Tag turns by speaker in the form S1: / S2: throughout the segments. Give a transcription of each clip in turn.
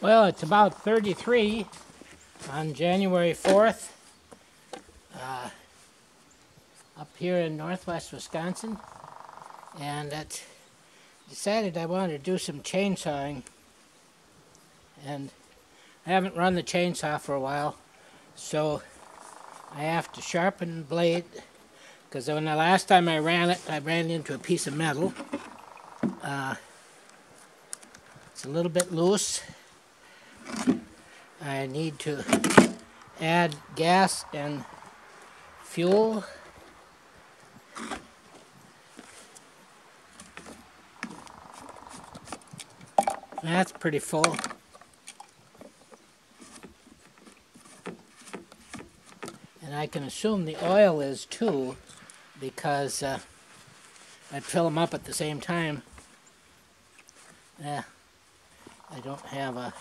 S1: Well, it's about 33 on January 4th up here in northwest Wisconsin, and I decided I wanted to do some chainsawing, and I haven't run the chainsaw for a while, so I have to sharpen the blade, because when the last time I ran it, I ran into a piece of metal. It's a little bit loose. I need to add gas and fuel. That's pretty full. And I can assume the oil is too, because I'd fill them up at the same time. I don't have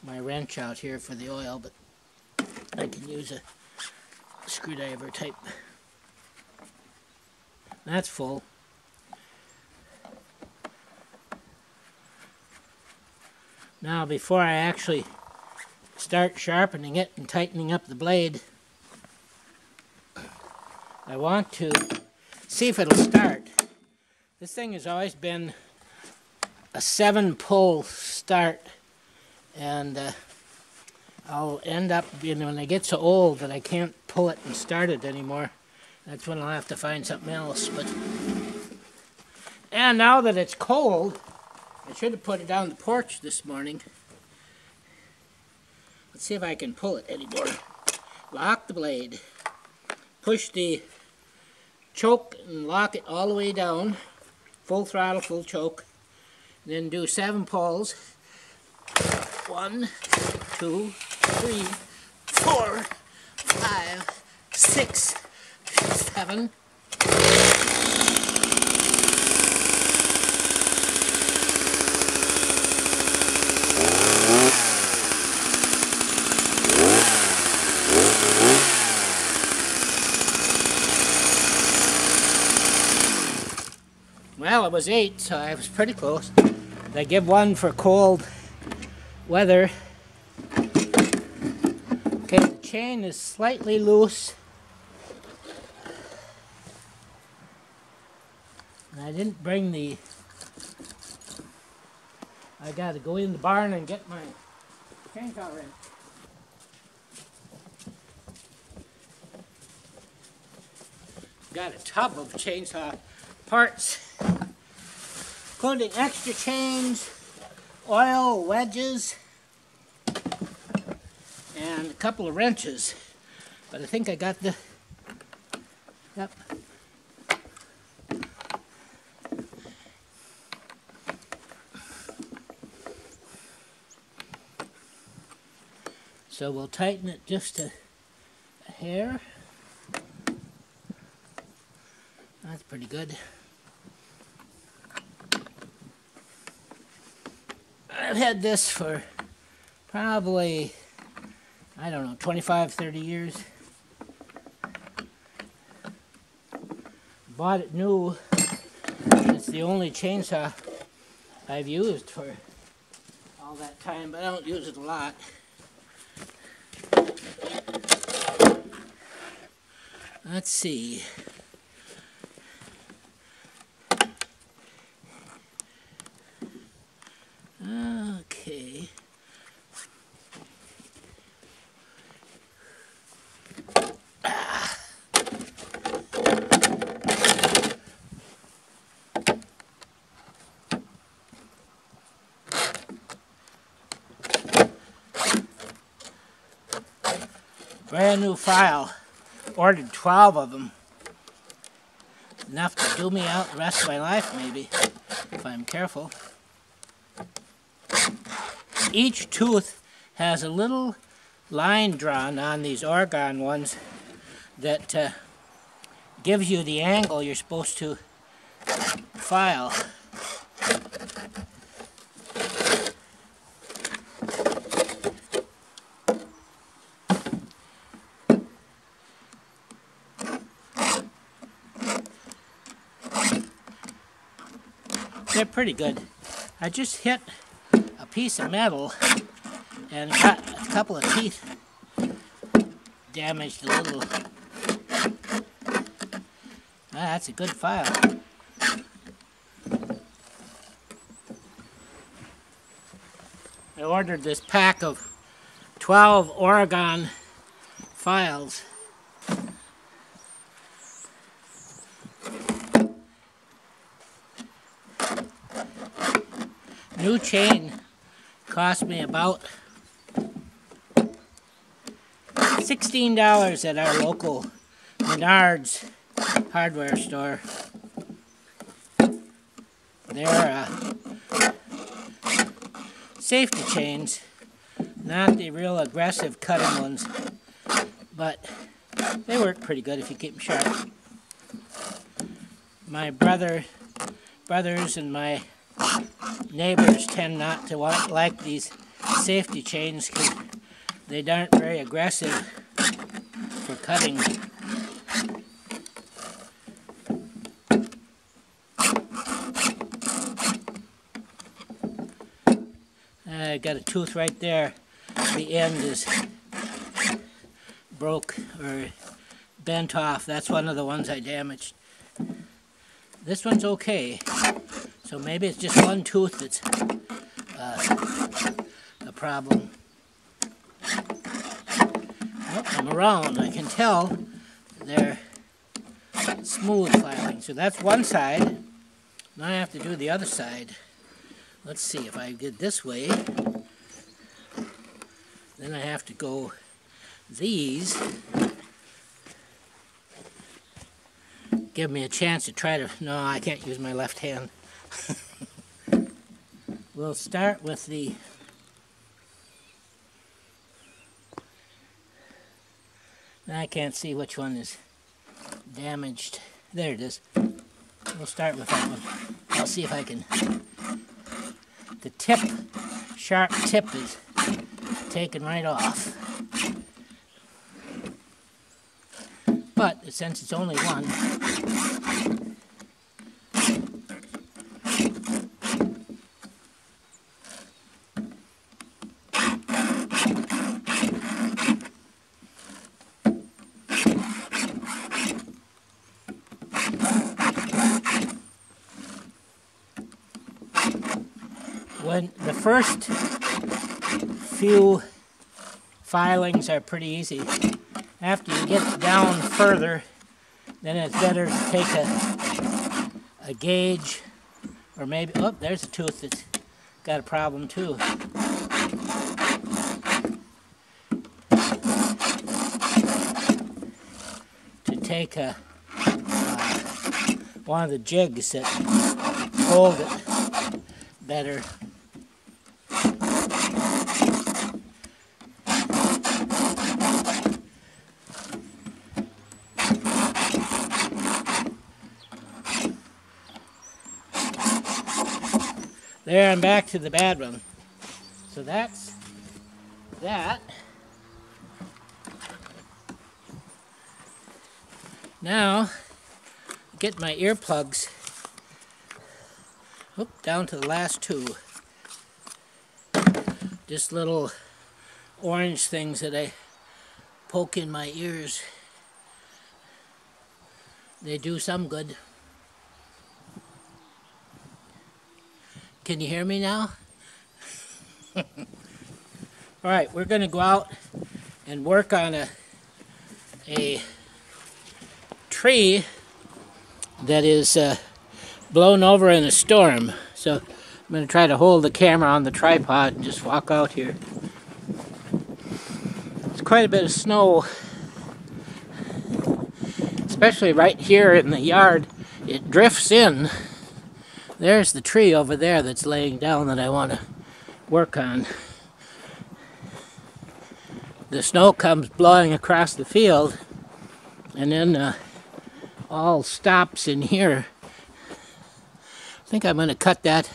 S1: my wrench out here for the oil, but I can use a screwdriver type. That's full. Now, before I actually start sharpening it and tightening up the blade, I want to see if it'll start. This thing has always been a 7-pull start, and I'll end up, when I get so old that I can't pull it and start it anymore, that's when I'll have to find something else. And now that it's cold, I should have put it on the porch this morning. Let's see if I can pull it anymore. Lock the blade. Push the choke and lock it all the way down. Full throttle, full choke. Then do 7 pulls. 1, 2, 3, 4, 5, 6, 7. Well, it was 8, so I was pretty close. I give 1 for cold weather. Okay, the chain is slightly loose. And I didn't bring I gotta go in the barn and get my chainsaw wrench. Got a tub of chainsaw parts, including extra chains, oil, wedges, and a couple of wrenches. But I think I got the, yep. So we'll tighten it just a hair. That's pretty good. I've had this for probably, I don't know, 25, 30 years. Bought it new. It's the only chainsaw I've used for all that time, but I don't use it a lot. Let's see. Okay. Brand new file. Ordered 12 of them. Enough to do me out the rest of my life, maybe, if I'm careful. Each tooth has a little line drawn on these orgone ones that gives you the angle you're supposed to file. They're pretty good. I just hit a piece of metal and got a couple of teeth damaged a little. That's a good file. I ordered this pack of 12 Oregon files. New chain cost me about $16 at our local Menards hardware store. They're safety chains, not the real aggressive cutting ones, but they work pretty good if you keep them sharp. My brothers and my neighbors tend not to like these safety chains because they aren't very aggressive for cutting. I got a tooth right there. The end is broke or bent off. That's one of the ones I damaged. This one's okay. So maybe it's just one tooth that's a problem. Oh, I'm around. I can tell they're smooth filing. So that's one side. Now I have to do the other side. Let's see if I get this way. Then I have to go these. Give me a chance to try to... No, I can't use my left hand. We'll start with the... I can't see which one is damaged. There it is. We'll start with that one. I'll see if I can... The tip, sharp tip is taken right off. But since it's only one, when the first few filings are pretty easy. After you get down further, then it's better to take a gauge, or maybe, oh, there's a tooth that's got a problem too. To take one of the jigs that hold it better. There, I'm back to the bad one. So that's that. Now, get my earplugs down to the last two. Just little orange things that I poke in my ears. They do some good. Can you hear me now? Alright, we're going to go out and work on a tree that is blown over in a storm. So I'm going to try to hold the camera on the tripod and just walk out here. It's quite a bit of snow, especially right here in the yard. It drifts in. There's the tree over there that's laying down that I want to work on. The snow comes blowing across the field and then all stops in here. I think I'm going to cut that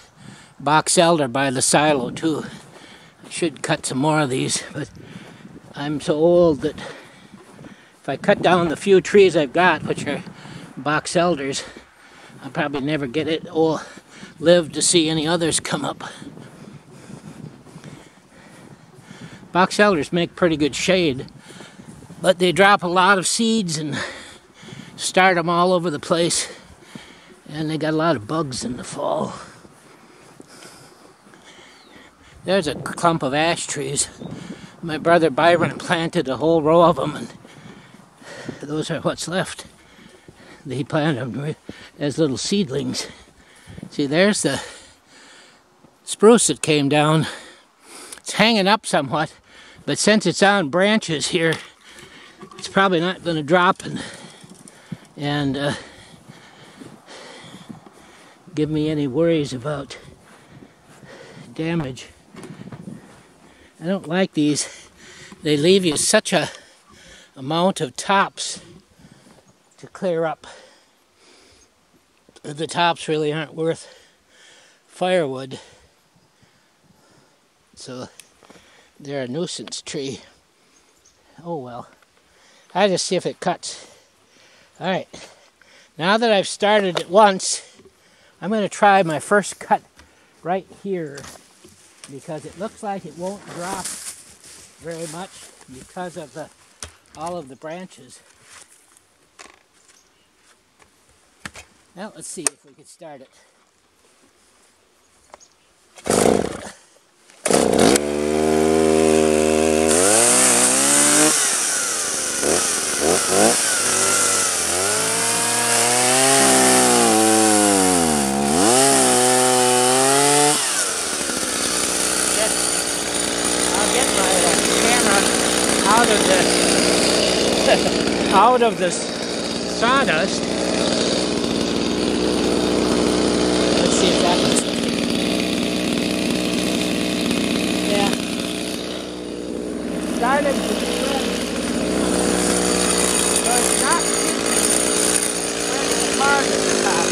S1: box elder by the silo too. I should cut some more of these, but I'm so old that if I cut down the few trees I've got, which are box elders, I'll probably never get it or live to see any others come up. Box elders make pretty good shade, but they drop a lot of seeds and start them all over the place, and they got a lot of bugs in the fall. There's a clump of ash trees. My brother Byron planted a whole row of them, and those are what's left. He planted them as little seedlings. See, there's the spruce that came down. It's hanging up somewhat, but since it's on branches here, it's probably not going to drop and give me any worries about damage. I don't like these. They leave you such a amount of tops to clear up. The tops really aren't worth firewood, so they're a nuisance tree. Oh well. I just see if it cuts. Alright, now that I've started it once, I'm going to try my first cut right here, because it looks like it won't drop very much because of all of the branches. Now let's see if we can start it. Out of the sawdust. Let's see if that looks okay. Yeah. Started to spread. So it's not spreading hard at the top.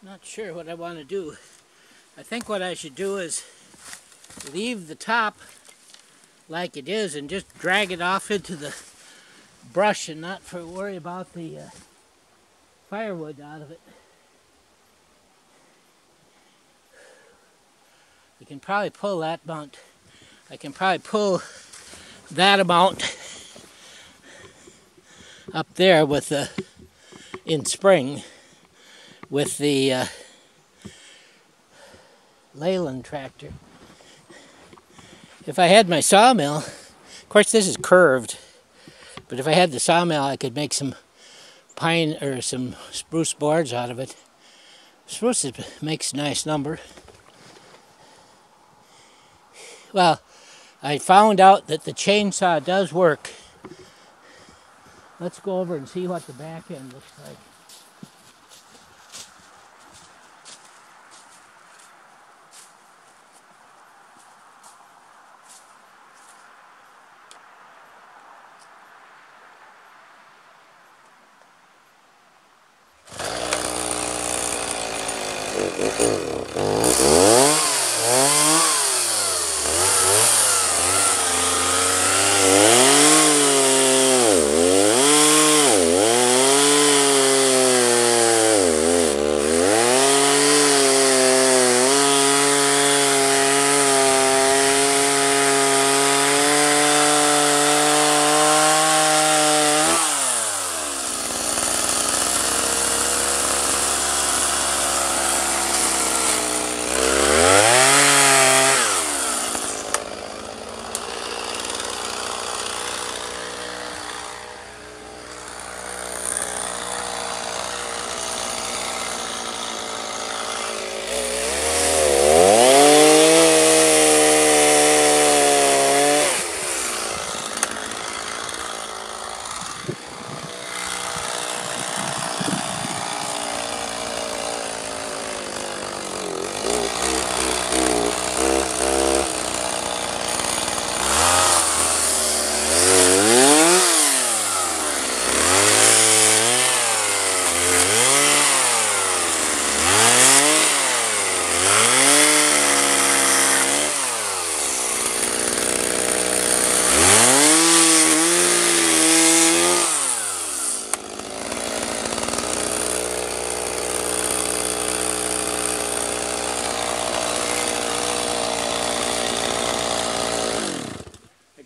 S1: Not sure what I want to do. I think what I should do is leave the top like it is and just drag it off into the brush and not worry about the firewood out of it. You can probably pull that amount. I can probably pull that amount up there with the in spring with the Leyland tractor. If I had my sawmill, of course this is curved, but if I had the sawmill I could make some pine or some spruce boards out of it. Spruce makes nice lumber. Well, I found out that the chainsaw does work. Let's go over and see what the back end looks like.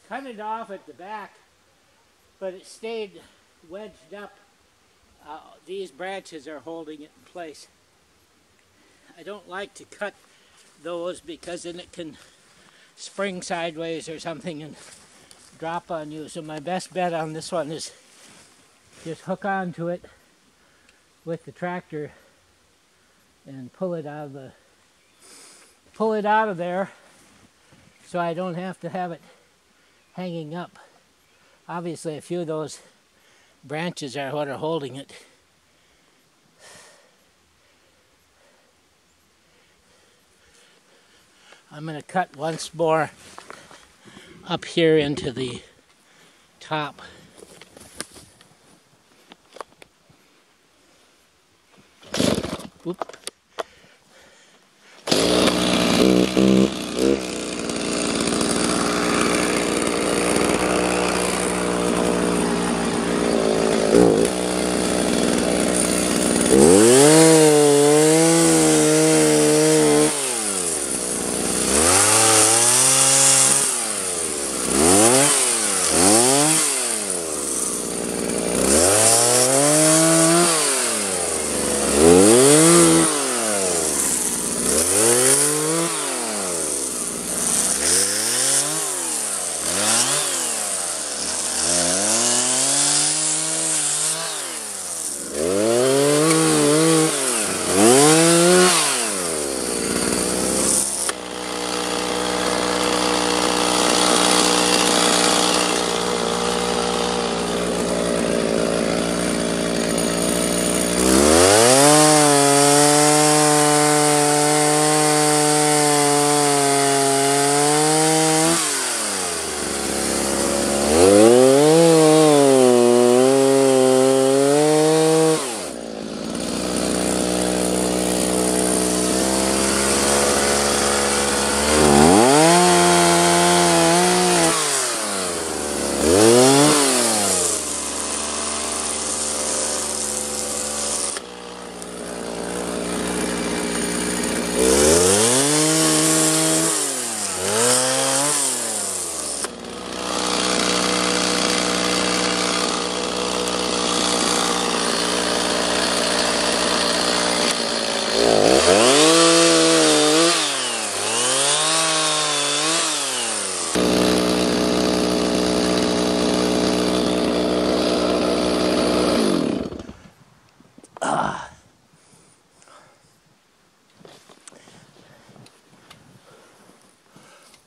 S1: Cut it off at the back, but it stayed wedged up. These branches are holding it in place. I don't like to cut those because then it can spring sideways or something and drop on you. So my best bet on this one is just hook onto it with the tractor and pull it out of there so I don't have to have it hanging up. Obviously a few of those branches are what are holding it. I'm going to cut once more up here into the top. Oop.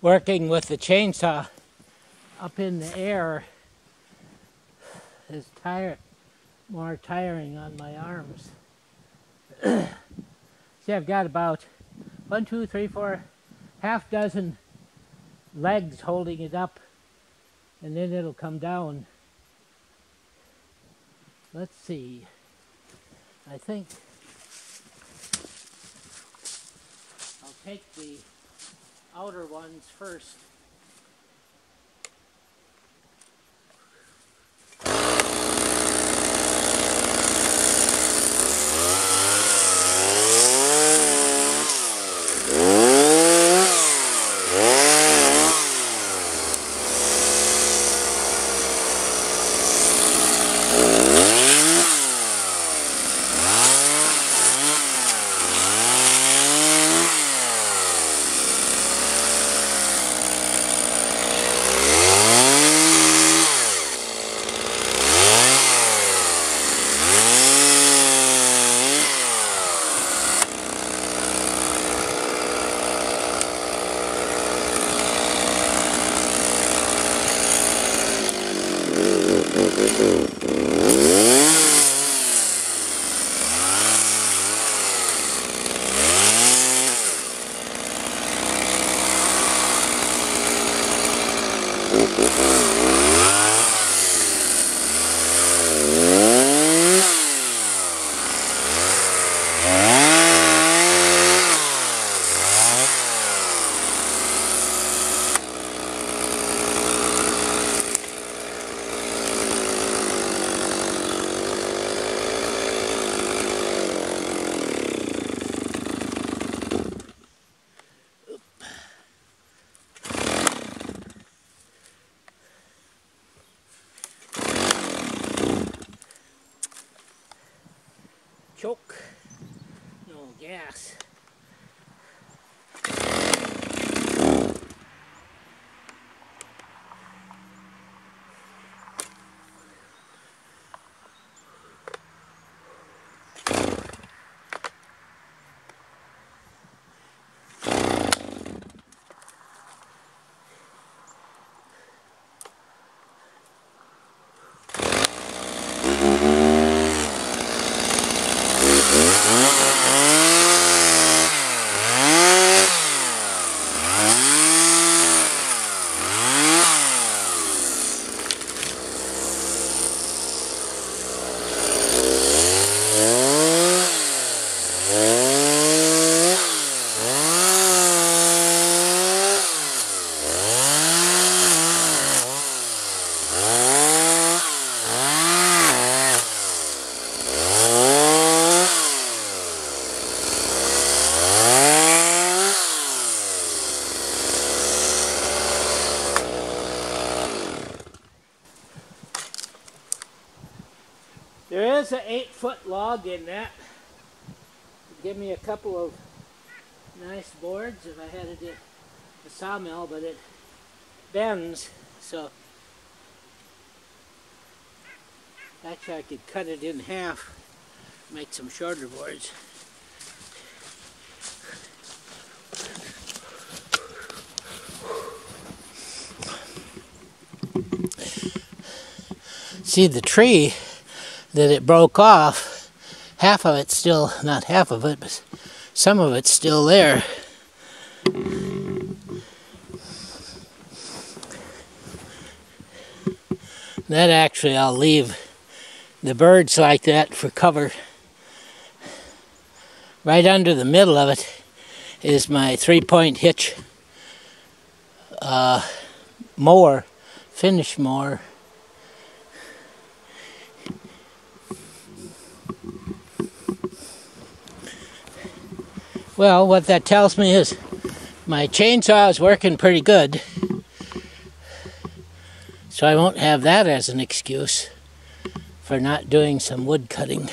S1: Working with the chainsaw up in the air is more tiring on my arms. See, I've got about 1, 2, 3, 4, half dozen legs holding it up, and then it'll come down. Let's see. I think take the outer ones first. Choke, no gas. There is an 8-foot log in that. It'd give me a couple of nice boards if I had a sawmill, but it bends, so actually I could cut it in half, make some shorter boards. See, the tree that it broke off, half of it's still, not half of it, but some of it's still there. That actually I'll leave the birds like that for cover. Right under the middle of it is my 3-point hitch mower, finish mower. Well, what that tells me is my chainsaw is working pretty good, so I won't have that as an excuse for not doing some wood cutting.